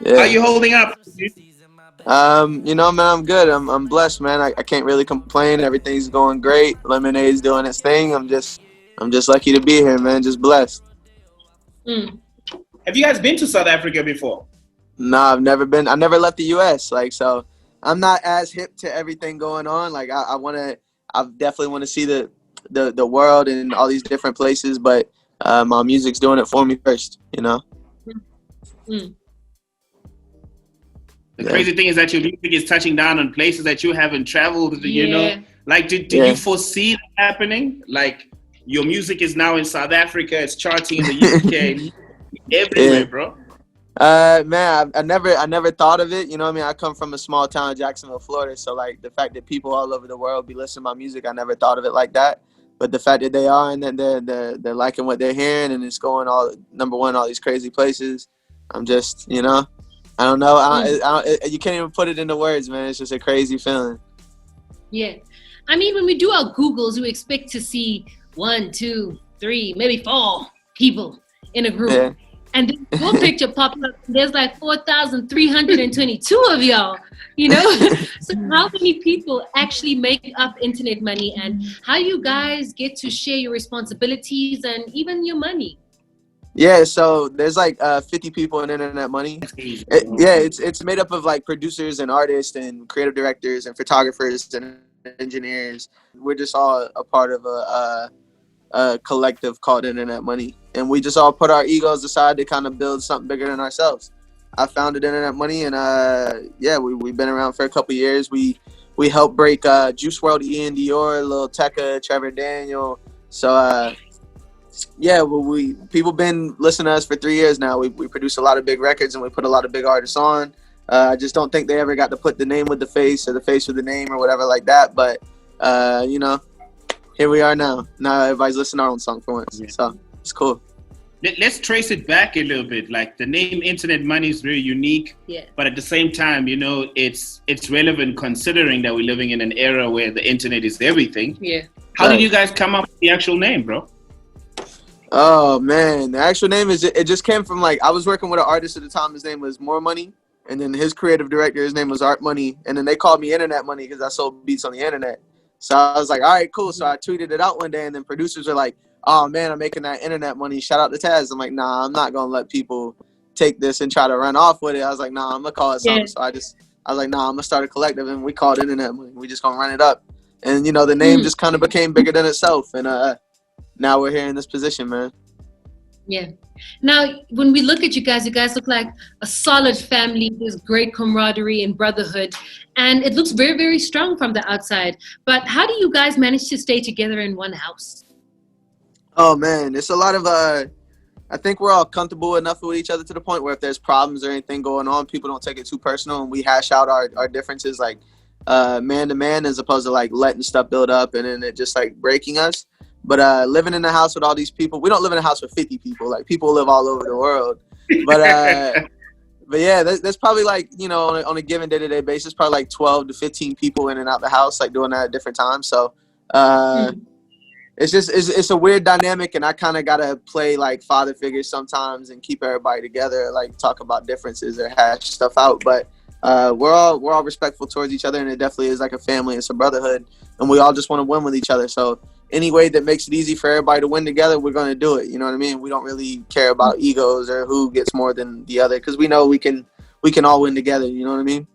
How Yeah. you holding up? Man, I'm good. I'm blessed, man. I can't really complain. Everything's going great. Lemonade's doing its thing. I'm just lucky to be here, man. Just blessed. Mm. Have you guys been to South Africa before? Nah, I've never been. I never left the U.S. Like, so I'm not as hip to everything going on. Like, I want to. I definitely want to see the world and all these different places. But my music's doing it for me first. You know. Mm. The Yeah. crazy thing is that your music is touching down on places that you haven't traveled. You know, Yeah. like did Yeah. you foresee that happening? Like your music is now in South Africa. It's charting in the UK, everywhere, Yeah. bro. Man, I never thought of it. You know what I mean? I come from a small town, Jacksonville, Florida. So like the fact that people all over the world be listening to my music, I never thought of it like that. But the fact that they are and that they're liking what they're hearing and it's going all number one all these crazy places, I'm just I don't know. You can't even put it into words, man. It's just a crazy feeling. Yeah. I mean, when we do our Googles, we expect to see 1, 2, 3, maybe 4 people in a group. Yeah. And then your picture pops up, and there's like 4,322 of y'all, you know? So how many people actually make up internet money, and how you guys get to share your responsibilities and even your money? Yeah, so there's like 50 people in Internet Money. It's made up of like producers and artists and creative directors and photographers and engineers. We're just all a part of a collective called Internet Money, and we just all put our egos aside to kind of build something bigger than ourselves. I founded Internet Money, and we've been around for a couple years. We helped break Juice WRLD, Ian Dior, Lil Tecca, Trevor Daniel. So people been listening to us for 3 years now. We produce a lot of big records and we put a lot of big artists on. I just don't think they ever got to put the name with the face or the face with the name or whatever like that. But here we are now. Now everybody's listening to our own song for once. Yeah. So it's cool. Let's trace it back a little bit. Like the name Internet Money is very unique, Yeah. but at the same time, it's relevant considering that we're living in an era where the internet is everything. Yeah. How did Right. you guys come up with the actual name, bro? Oh man, the actual name it just came from like I was working with an artist at the time. His name was More Money, and then his creative director, his name was Art Money, and then they called me Internet Money because I sold beats on the internet. So I was like, all right, cool. So I tweeted it out one day, and then producers were like, oh man, I'm making that Internet Money. Shout out to Taz. I'm like, nah, I'm not gonna let people take this and try to run off with it. I was like, nah, I'm gonna call it something. Yeah. So I was like, nah, I'm gonna start a collective, and we called Internet Money. We just gonna run it up, and the name just kind of became bigger than itself, and now we're here in this position, man. Yeah. Now, when we look at you guys look like a solid family. There's great camaraderie and brotherhood, and it looks very, very strong from the outside. But how do you guys manage to stay together in one house? Oh man, it's a lot of I think we're all comfortable enough with each other to the point where if there's problems or anything going on, people don't take it too personal, and we hash out our differences like man to man, as opposed to like letting stuff build up and then it just like breaking us. But living in a house with all these people, we don't live in a house with 50 people. Like people live all over the world. But yeah, there's probably like on a given day-to-day basis, probably like 12 to 15 people in and out the house, like doing that at different times. So it's a weird dynamic, and I kind of gotta play like father figure sometimes and keep everybody together, like talk about differences or hash stuff out. But we're all respectful towards each other, and it definitely is like a family. It's a brotherhood, and we all just want to win with each other. So any way that makes it easy for everybody to win together, we're going to do it. You know what I mean? We don't really care about egos or who gets more than the other, because we know we can all win together. You know what I mean?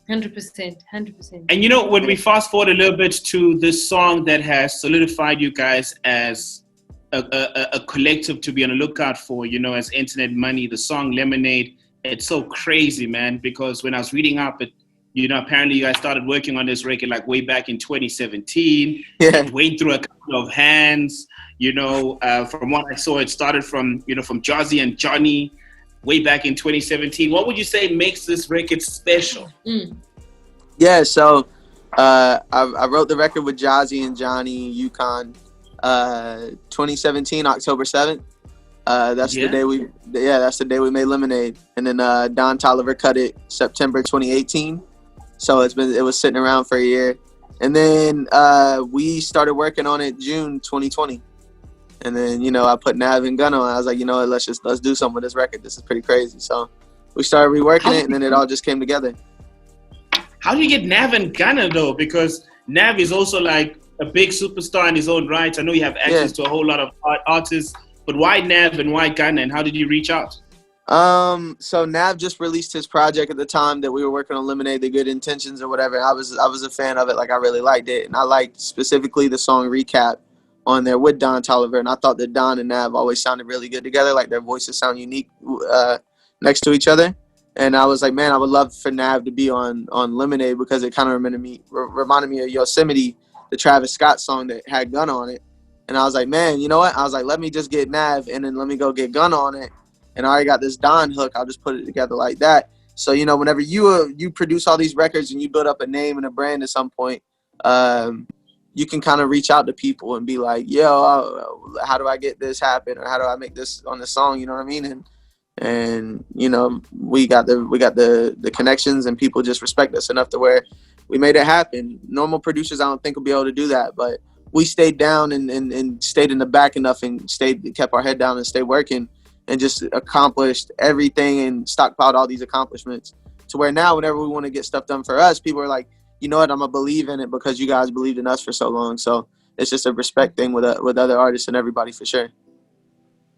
100%. And when we fast forward a little bit to this song that has solidified you guys as a collective to be on the lookout for, as Internet Money, the song Lemonade, it's so crazy, man, because when I was reading up it, apparently you guys started working on this record like way back in 2017. Yeah. It went through a couple of hands. From what I saw, it started from Jazzy and Johnny way back in 2017. What would you say makes this record special? Yeah, so I wrote the record with Jazzy and Johnny Yukon 2017, October 7th. That's the day we made Lemonade. And then Don Tolliver cut it September 2018. So it was sitting around for a year. And then we started working on it June 2020. And then, I put Nav and Gun on. I was like, let's do something with this record. This is pretty crazy. So we started reworking it, and then it all just came together. How do you get Nav and Gunna though? Because Nav is also like a big superstar in his own right. I know you have access to a whole lot of artists, but why Nav and why Gunna, and how did you reach out? So Nav just released his project at the time that we were working on Lemonade, The Good Intentions or whatever. I was a fan of it. Like, I really liked it. And I liked specifically the song Recap on there with Don Toliver. And I thought that Don and Nav always sounded really good together. Like, their voices sound unique next to each other. And I was like, man, I would love for Nav to be on Lemonade, because it kind of reminded me of Yosemite, the Travis Scott song that had Gunna on it. And I was like, man, you know what? I was like, let me just get Nav, and then let me go get Gunna on it. And I already got this Don hook. I'll just put it together like that. So, you know, whenever you produce all these records and you build up a name and a brand at some point, you can kind of reach out to people and be like, yo, how do I get this happen? Or how do I make this on the song? You know what I mean? And you know, we got the connections, and people just respect us enough to where we made it happen. Normal producers, I don't think, will be able to do that. But we stayed down and stayed in the back enough and kept our head down and stayed working, and just accomplished everything and stockpiled all these accomplishments to where now whenever we want to get stuff done for us, people are like, you know what, I'm going to believe in it because you guys believed in us for so long. So it's just a respect thing with other artists and everybody, for sure.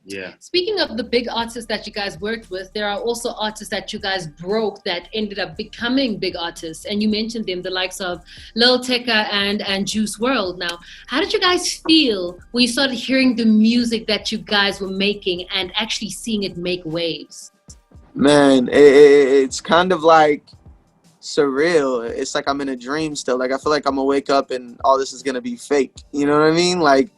Yeah. Speaking of the big artists that you guys worked with, there are also artists that you guys broke that ended up becoming big artists. And you mentioned them, the likes of Lil Tecca and Juice WRLD. Now, how did you guys feel when you started hearing the music that you guys were making and actually seeing it make waves? Man, it's kind of like surreal. It's like I'm in a dream still. Like, I feel like I'm gonna wake up and all this is gonna be fake. You know what I mean? Like,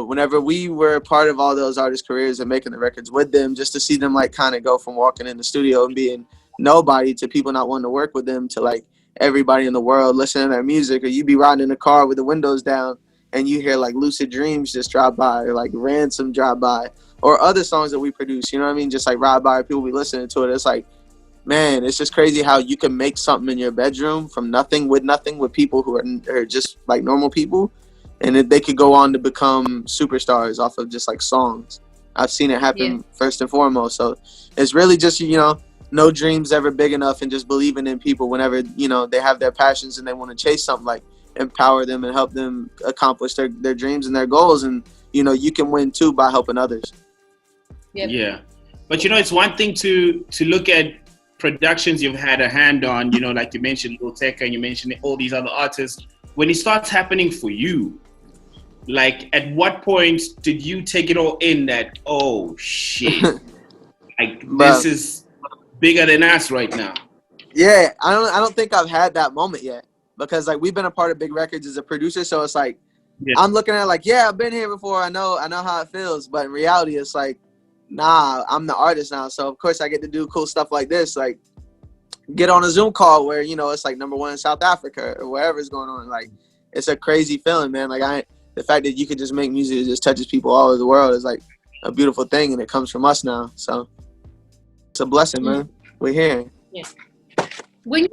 whenever we were part of all those artists' careers and making the records with them, just to see them like kind of go from walking in the studio and being nobody to people not wanting to work with them to like everybody in the world listening to their music, or you be riding in a car with the windows down and you hear like Lucid Dreams just drop by, or like Ransom drop by, or other songs that we produce, you know what I mean? Just like ride by, people be listening to it. It's like, man, it's just crazy how you can make something in your bedroom from nothing with people who are just like normal people. And they could go on to become superstars off of just like songs. I've seen it happen first and foremost. So it's really just, you know, no dream's ever big enough, and just believing in people whenever, you know, they have their passions and they want to chase something, like empower them and help them accomplish their dreams and their goals. And, you know, you can win too by helping others. Yep. Yeah. But, you know, it's one thing to look at productions you've had a hand on, you know, like you mentioned Lil Tecca and you mentioned all these other artists. When it starts happening for you, like, at what point did you take it all in that, oh, shit, like, this is bigger than us right now? Yeah, I don't think I've had that moment yet, because, like, we've been a part of big records as a producer, so it's like, I'm looking at it like, yeah, I've been here before, I know how it feels, but in reality, it's like, nah, I'm the artist now, so of course I get to do cool stuff like this, like, get on a Zoom call where, you know, it's like #1 in South Africa or wherever's going on. Like, it's a crazy feeling, man. Like, the fact that you can just make music that just touches people all over the world is like a beautiful thing, and it comes from us now. So it's a blessing, man. We're here. Yeah. When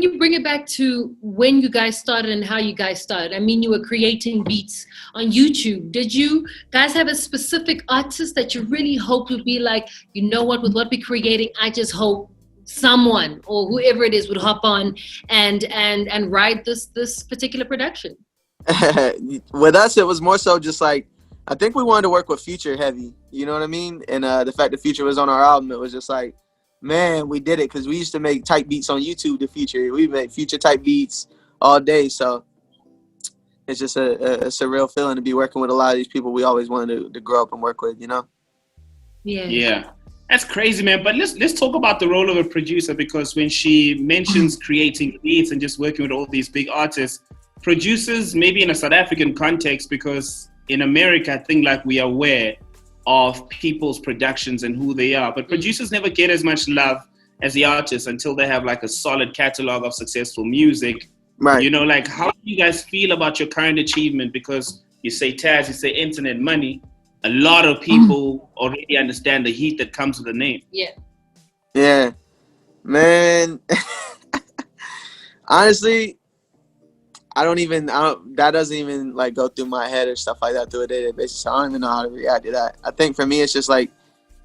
you bring it back to when you guys started and how you guys started, I mean, you were creating beats on YouTube. Did you guys have a specific artist that you really hoped would be like, you know what, with what we're creating, I just hope someone or whoever it is would hop on and ride this particular production? With us, it was more so just like, I think we wanted to work with Future heavy, you know what I mean? And the fact that Future was on our album, it was just like, man, we did it, because we used to make type beats on YouTube to Future. We made Future type beats all day, so it's just a surreal feeling to be working with a lot of these people we always wanted to grow up and work with, you know? Yeah. That's crazy, man. But let's talk about the role of a producer, because when she mentions creating beats and just working with all these big artists, producers, maybe in a South African context, because in America, I think like we are aware of people's productions and who they are, but producers never get as much love as the artists until they have like a solid catalog of successful music. Right. You know, like, how do you guys feel about your current achievement? Because you say Taz, you say Internet Money, a lot of people already understand the heat that comes with the name. Yeah, man. Honestly, that doesn't even like go through my head or stuff like that through a day-to-day basis. So I don't even know how to react to that. I think for me, it's just like,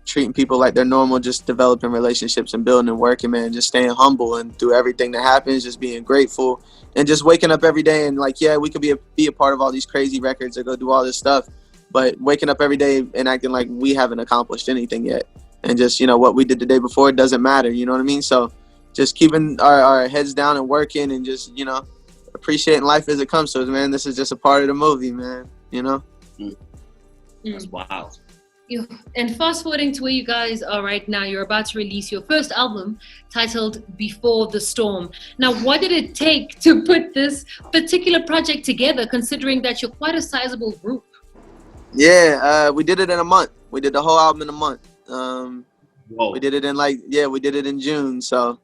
treating people like they're normal, just developing relationships and building and working, man, just staying humble and through everything that happens, just being grateful and just waking up every day and like, yeah, we could be a part of all these crazy records or go do all this stuff, but waking up every day and acting like we haven't accomplished anything yet. And just, you know, what we did the day before, it doesn't matter, you know what I mean? So just keeping our heads down and working and just, you know, appreciating life as it comes to us, man. This is just a part of the movie, man, you know? That's wild. And fast forwarding to where you guys are right now, you're about to release your first album titled Before the Storm. Now, what did it take to put this particular project together, considering that you're quite a sizable group? Yeah, we did it in a month. We did the whole album in a month. Whoa. We did it in June. So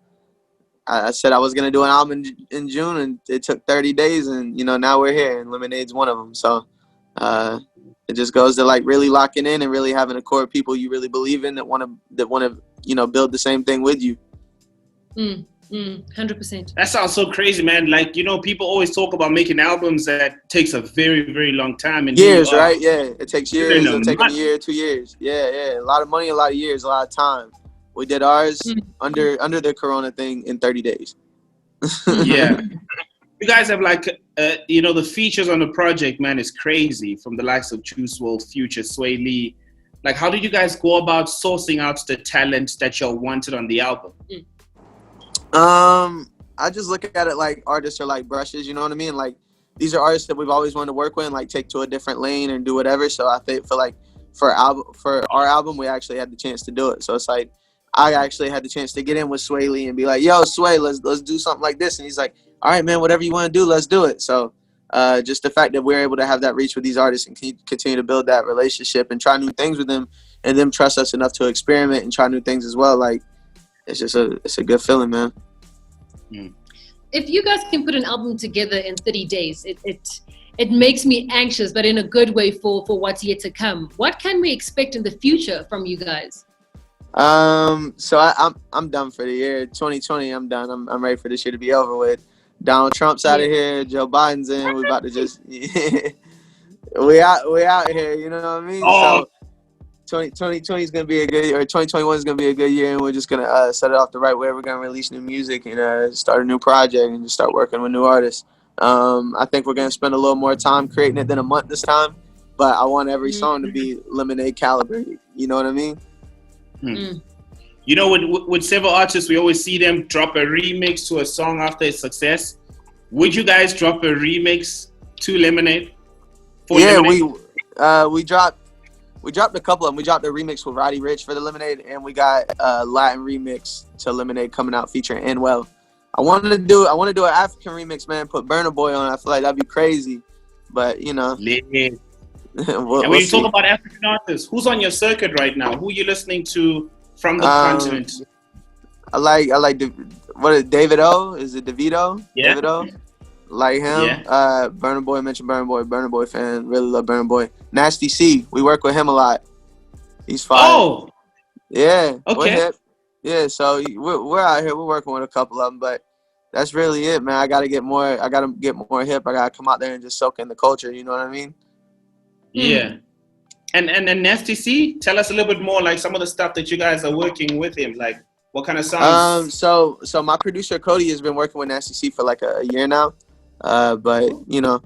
I said I was going to do an album in June, and it took 30 days. And, you know, now we're here, and Lemonade's one of them. So it just goes to like really locking in and really having a core of people you really believe in that want to, you know, build the same thing with you. 100%. That sounds so crazy, man. Like, you know, people always talk about making albums that takes a very, very long time. And years, right? Yeah, it takes years. It'll take a year, 2 years. Yeah. A lot of money, a lot of years, a lot of time. We did ours under the Corona thing in 30 days. Yeah. You guys have like, you know, the features on the project, man, is crazy. From the likes of Juice WRLD, Future, Sway Lee. Like, how did you guys go about sourcing out the talent that y'all wanted on the album? I just look at it like artists are like brushes, you know what I mean? Like, these are artists that we've always wanted to work with and like take to a different lane and do whatever. So I think for our album, we actually had the chance to do it. So it's like I actually had the chance to get in with Sway Lee and be like, "Yo, Sway, let's do something like this." And he's like, "All right, man, whatever you want to do, let's do it." So just the fact that we're able to have that reach with these artists and continue to build that relationship and try new things with them, and them trust us enough to experiment and try new things as well, like it's a good feeling, man. If you guys can put an album together in 30 days, it makes me anxious, but in a good way for what's yet to come. What can we expect in the future from you guys? So I'm done for the year 2020. I'm done. I'm ready for this year to be over with. Donald Trump's out of here. Joe Biden's in. We about to just we out here. You know what I mean? Oh. So 2020 is gonna be a good, or 2021 is gonna be a good year, and we're just gonna set it off the right way. We're gonna release new music and start a new project and just start working with new artists. I think we're gonna spend a little more time creating it than a month this time, but I want every song to be Lemonade caliber. You know what I mean? You know, with several artists, we always see them drop a remix to a song after its success. Would you guys drop a remix to Lemonade? Yeah, Lemonade? We dropped a couple of them. We dropped a remix with Roddy Ricch for the Lemonade, and we got a Latin remix to Lemonade coming out featuring Inwell. I want to do an African remix, man. Put Burna Boy on. I feel like that'd be crazy, but you know. Yeah. And when you talk about African artists, who's on your circuit right now? Who are you listening to from the continent? I like what is David O? Is it Davido? Yeah. David O? Like him. Yeah. Burna Boy, mentioned Burna Boy fan. Really love Burna Boy. Nasty C. We work with him a lot. He's fire. Oh. Yeah. Okay. We're hip. Yeah. So we're out here. We're working with a couple of them, but that's really it, man. I gotta get more hip. I gotta come out there and just soak in the culture. You know what I mean? Yeah. And Nasty C, tell us a little bit more, like some of the stuff that you guys are working with him. Like, what kind of songs? So my producer Cody has been working with Nasty C for like a year now. But you know,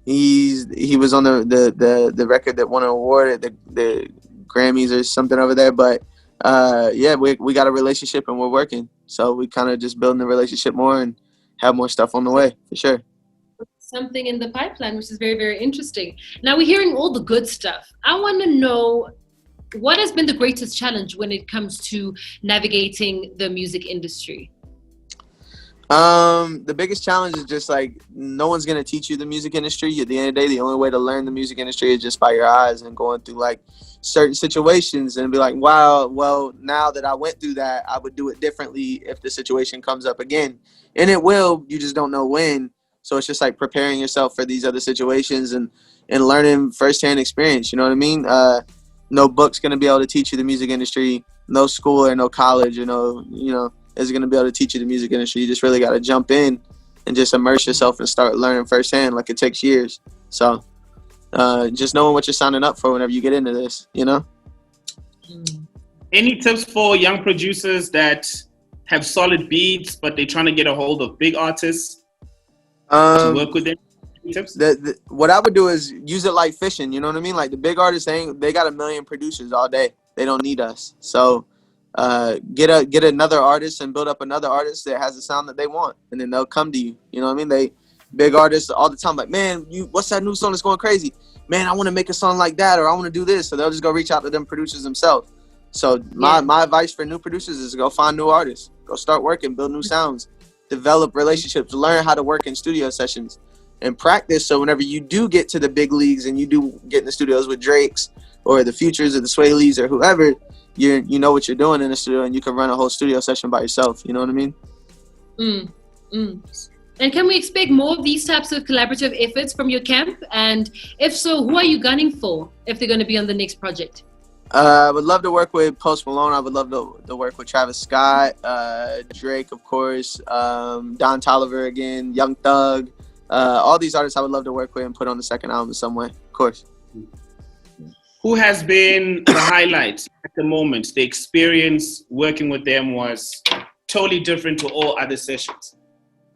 he was on the record that won an award at the Grammys or something over there. But yeah, we got a relationship and we're working. So we kind of just building the relationship more and have more stuff on the way for sure. Something in the pipeline, which is very, very interesting. Now we're hearing all the good stuff. I want to know, what has been the greatest challenge when it comes to navigating the music industry? The biggest challenge is just like no one's gonna teach you the music industry. At the end of the day, the only way to learn the music industry is just by your eyes and going through like certain situations and be like, wow, well, now that I went through that, I would do it differently if the situation comes up again. And it will, you just don't know when. So it's just like preparing yourself for these other situations and learning firsthand experience. You know what I mean? No book's gonna be able to teach you the music industry. No school or no college or no, is going to be able to teach you the music industry. You just really got to jump in and just immerse yourself and start learning firsthand. Like, it takes years. So just knowing what you're signing up for whenever you get into this, you know? Any tips for young producers that have solid beats, but they're trying to get a hold of big artists to work with them? Any tips? What I would do is use it like fishing. You know what I mean? Like the big artists, they got a million producers all day. They don't need us. So get another artist and build up another artist that has the sound that they want, and then they'll come to you. You know what I mean? They big artists all the time, like, man, what's that new song that's going crazy? Man, I want to make a song like that, or I want to do this. So they'll just go reach out to them producers themselves. So my advice for new producers is go find new artists, go start working, build new sounds, develop relationships, learn how to work in studio sessions, and practice. So whenever you do get to the big leagues and you do get in the studios with Drakes or the Futures or the Sway Lees or whoever, you know what you're doing in the studio, and you can run a whole studio session by yourself. You know what I mean? And can we expect more of these types of collaborative efforts from your camp? And if so, who are you gunning for if they're going to be on the next project? I would love to work with Post Malone. I would love to work with Travis Scott, Drake, of course, Don Toliver again, Young Thug. All these artists I would love to work with and put on the second album in some way, of course. Who has been the highlight at the moment? The experience working with them was totally different to all other sessions.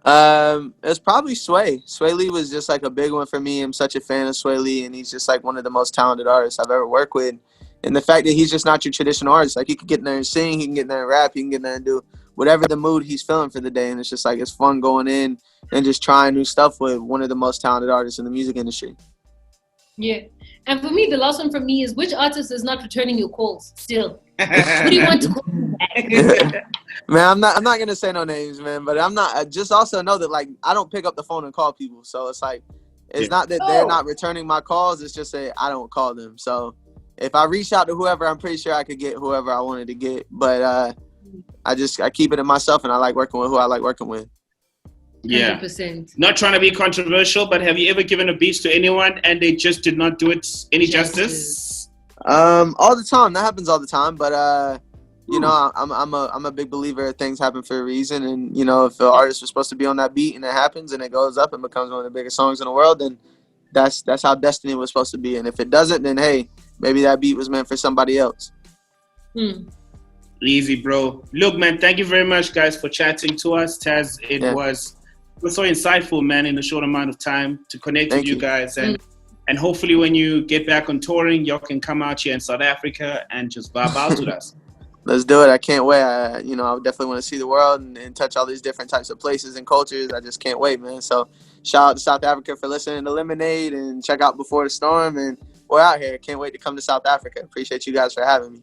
It's probably Sway. Sway Lee was just like a big one for me. I'm such a fan of Sway Lee, and he's just like one of the most talented artists I've ever worked with. And the fact that he's just not your traditional artist, like he can get in there and sing, he can get in there and rap, he can get in there and do whatever the mood he's feeling for the day. And it's just like, it's fun going in and just trying new stuff with one of the most talented artists in the music industry. Yeah. And for me, the last one from me is, which artist is not returning your calls still? Who do you want to call back? Man, I'm not gonna say no names, man, but I just also know that like I don't pick up the phone and call people. So it's like, it's not that they're not returning my calls, it's just that I don't call them. So if I reach out to whoever, I'm pretty sure I could get whoever I wanted to get. But I keep it to myself, and I like working with who I like working with. Yeah. 100%. Not trying to be controversial, but have you ever given a beat to anyone and they just did not do it any justice? All the time. That happens all the time. But you know, I'm a big believer that things happen for a reason. And you know, if the artist was supposed to be on that beat and it happens and it goes up and becomes one of the biggest songs in the world, then that's how destiny was supposed to be. And if it doesn't, then hey, maybe that beat was meant for somebody else. Easy, bro. Look, man, thank you very much, guys, for chatting to us. Taz, it was so insightful, man, in a short amount of time to connect with you guys. And hopefully when you get back on touring, y'all can come out here in South Africa and just vibe out with us. Let's do it. I can't wait. I definitely want to see the world and touch all these different types of places and cultures. I just can't wait, man. So shout out to South Africa for listening to Lemonade, and check out Before the Storm. And we're out here. Can't wait to come to South Africa. Appreciate you guys for having me.